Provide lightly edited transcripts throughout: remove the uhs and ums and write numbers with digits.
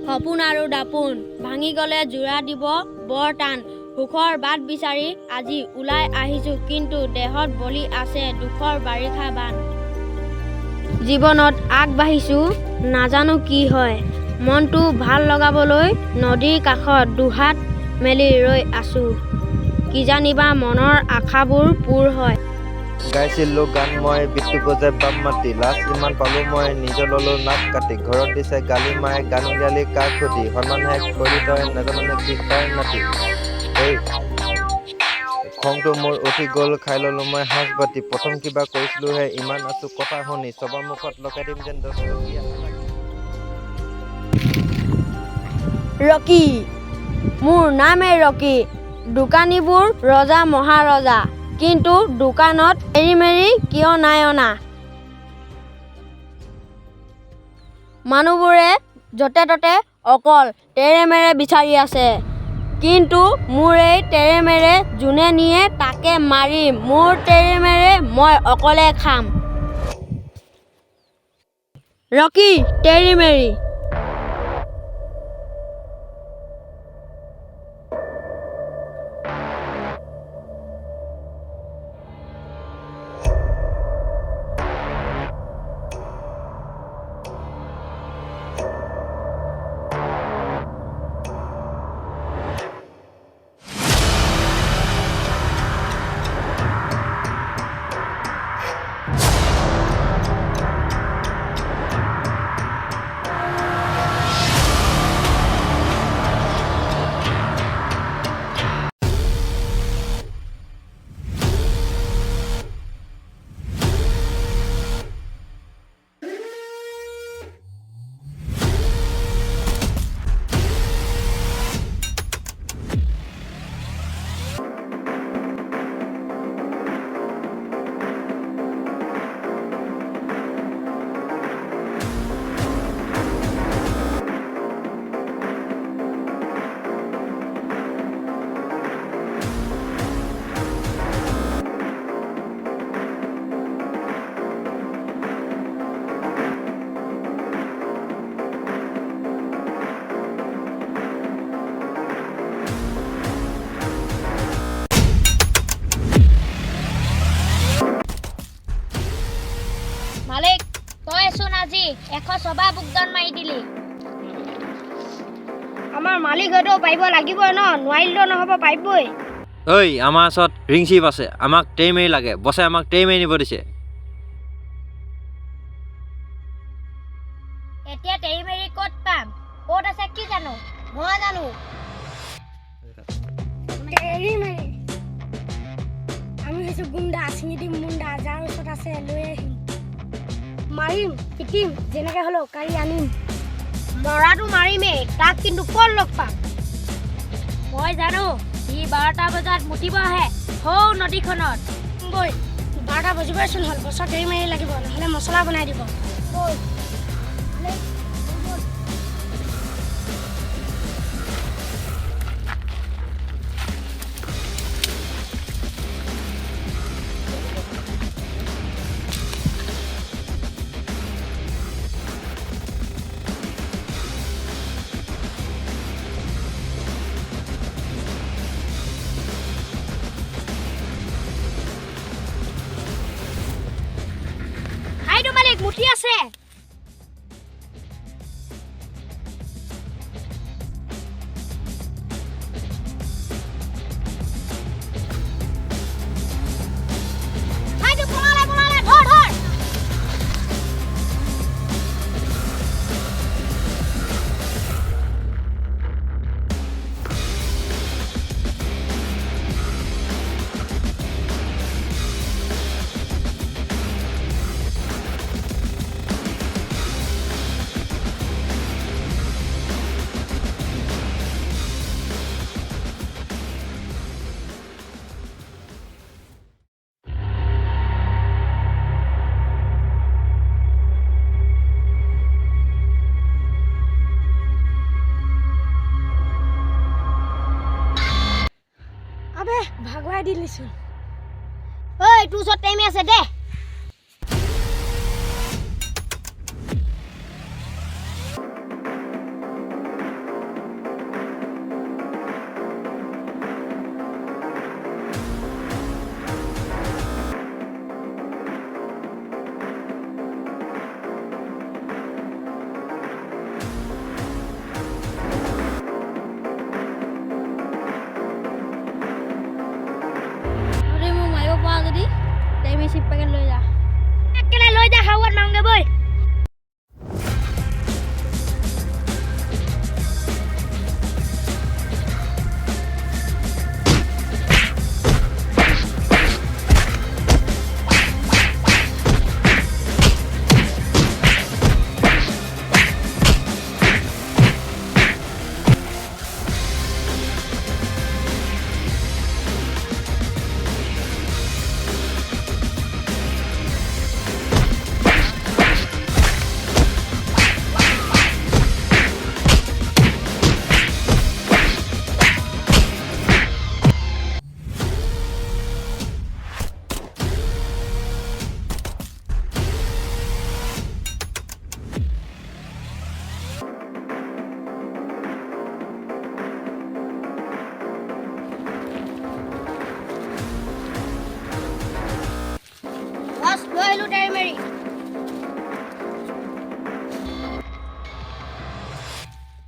সপোন আৰু দাপোন ভাঙি গ'লে জোৰা দিব বৰ টান সুখৰ বাট বিচাৰি আজি ওলাই আহিছোঁ কিন্তু দেহত বলি আছে দুখৰ বাৰিষা বান জীৱনত আগবাঢ়িছোঁ নাজানো কি হয় মনটো ভাল লগাবলৈ নদীৰ কাষত দুহাত মেলি ৰৈ আছোঁ কিজানিবা মনৰ আশাবোৰ পূৰ হয় গাইছিলোঁ গান মই বিটু বজাই বাম মাতি লাজ ইমান পালো মই নিজৰ ললো নাক কাটি ঘৰত দিছে গালি মায়ে গান উলিয়ালি কাক সুধি সন্মানহে কৰি তই নাজানো কি কাৰ নাতি এই খংটো মোৰ উঠি গ'ল খাই ললো মই সাজ বাতি প্ৰথম কিবা কৈছিলোহে ইমান আছো কথা শুনি চবৰ মুখত লগাই দিম যেন 10 টকীয়া ৰকী মোৰ নামে ৰকী দোকানীবোৰ ৰজা মহাৰজা কিন্তু দোকানত এৰি মেৰি কিয় নাই অনা মানুহবোৰে য'তে ত'তে অকল তেৰে মেৰে বিচাৰি আছে কিন্তু মোৰ এই তেৰে মেৰে যোনে নিয়ে তাকে মাৰিম মোৰ তেৰে মেৰে মই অকলে খাম ৰকী তেৰি মেৰি মালিক তই চোন আজি 100 বুকদান মাৰি দিলি আমাৰ মালিক হয়তো পাৰিব লাগিব ন নোৱাৰিলেও নহ'ব পাৰিবই ঐ আমাৰ ওচৰত ৰিং চিপ আছে আমাক তেই মেৰি লাগে বছে আমাক তেই মেৰি নিব দিছে এতিয়া তেই মেৰি ক'ত পাম ক'ত আছে কি জানো মই জানো তেৰি মেৰি আমি হৈছে গুণ্ডা চিঙিটি মুণ্ডা যাৰ ওচৰত আছে লৈ আহিম মাৰিম পিটিম যেনেকৈ হ'লেও কাঢ়ি আনিম মৰাটো মাৰিমেই তাক কিন্তু ক'ত লগ পাম মই জানো সি 12টা বজাত মুতিব আহে সৌ নদীখনত বৈ 12টা বজিবইচোন হ'ল বছৰ তেৰি মাৰি লাগিব নহ'লে মছলা বনাই দিব বৈ মুঠি আছে ভাগুৱাই দিলিচোন ঐ তোৰ ওচৰত টাইম আছে দে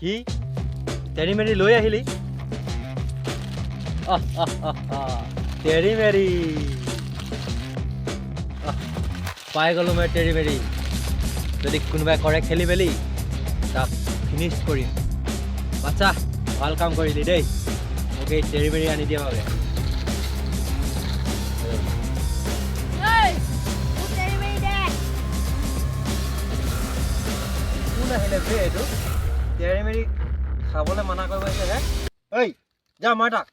কি তেৰি মেৰি লৈ আহিলি তেৰি মেৰি পাই গ'লো মই তেৰি মেৰি যদি কোনোবাই কৰে খেলি মেলি তাক ফিনিছ কৰিম বাচ্চা ভাল কাম কৰিলি দেই মোক এই তেৰি মেৰি আনি দিয়া বাবে কোন আহিলে বে এইটো তেৰি মেৰি খাবলৈ মানা কৰিব আহিছে হে ঐ যা মই তাক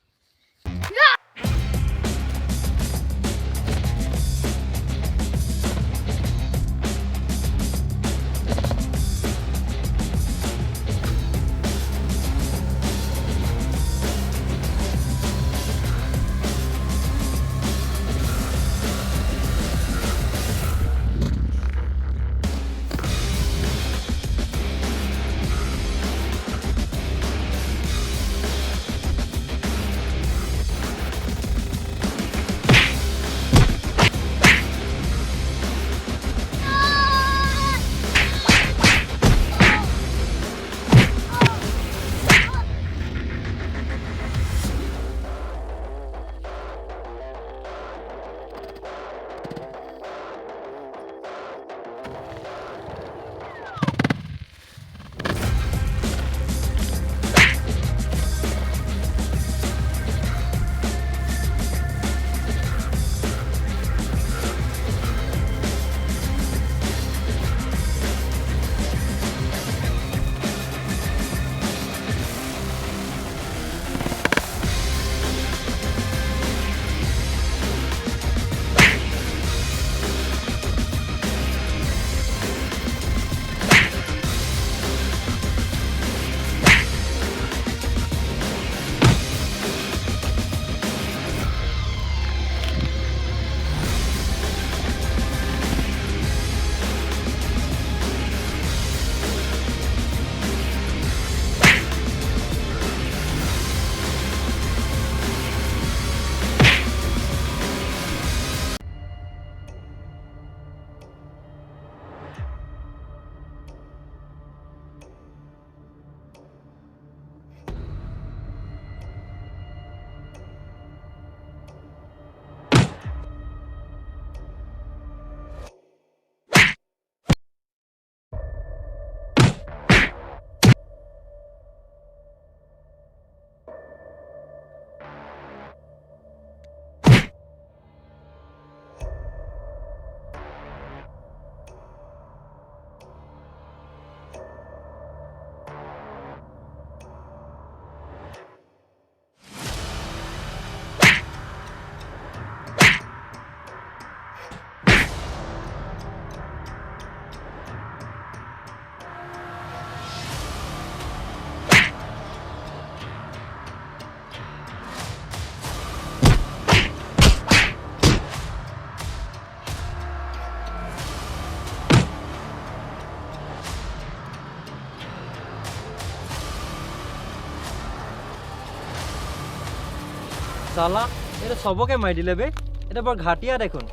চালা এটা সবকে মাৰি দিলে বে এটা বৰ ঘাটিয়া দেখোন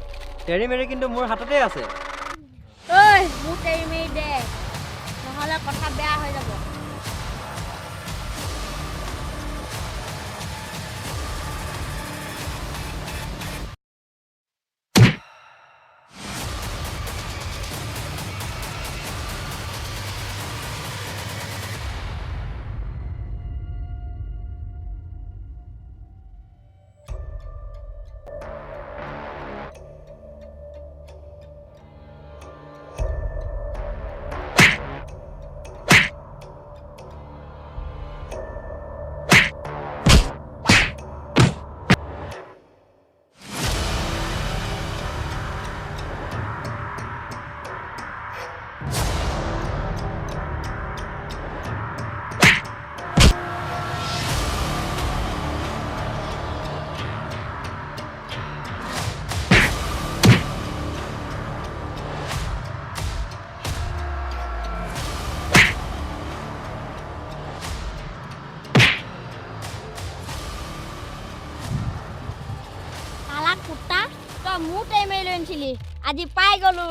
তেৰি মেৰি কিন্তু মোৰ হাততে আছে ঐ মোক তেৰি মেৰি দে নহ'লে কথা বেয়া হৈ যাব কুটা তই মোৰ তেৰি মেৰি লৈ আনিছিলি আজি পাই গ'লো